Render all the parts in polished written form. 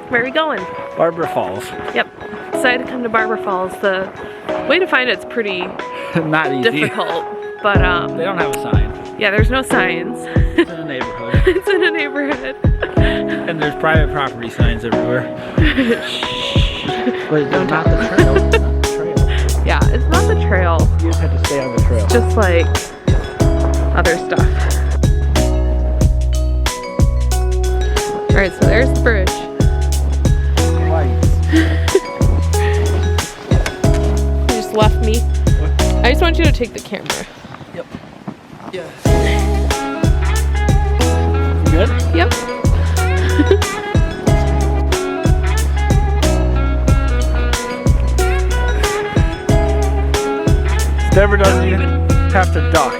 Where are we going? Waterfalls. Yep. Decided to come to Waterfalls. The way to find it's pretty Not easy. difficult, but They don't have a sign. yeah, there's no signs. It's in a neighborhood. It's in a neighborhood. And there's private property signs everywhere. But it's not the trail. It's not the trail. Yeah, it's not the trail. You just have to stay on the trail. It's just like other stuff. Alright, so there's the bridge. You just left me. I just want you to take the camera. Yep. Yeah. You good? Yep. Deborah doesn't even have to duck.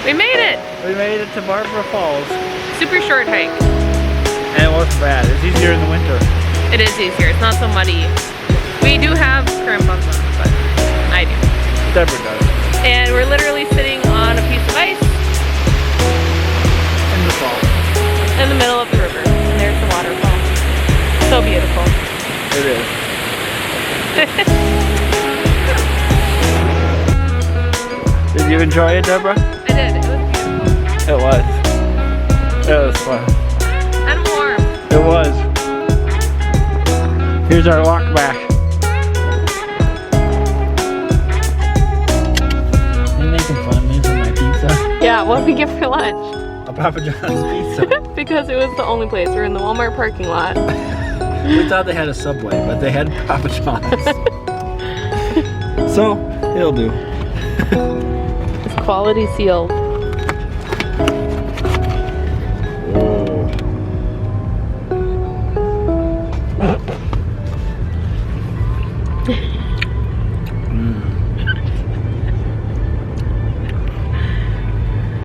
We made it! We made it to Waterfalls. Super short hike. And it wasn't bad. It's easier in the winter. It is easier. It's not so muddy. We do have crampons on, but I do. Deborah does. And we're literally sitting on a piece of ice In the fall. in the middle of the river. And there's the waterfall. So beautiful. It is. Did you enjoy it, Deborah? I did. It was beautiful. It was. It was fun. And warm. It was. Here's our walk back. You're making fun of me for my pizza. Yeah, what did we get for lunch? A Papa John's pizza. Because it was the only place. We were in the Walmart parking lot. We thought they had a Subway, but they had Papa John's. So, it'll do. It's quality sealed.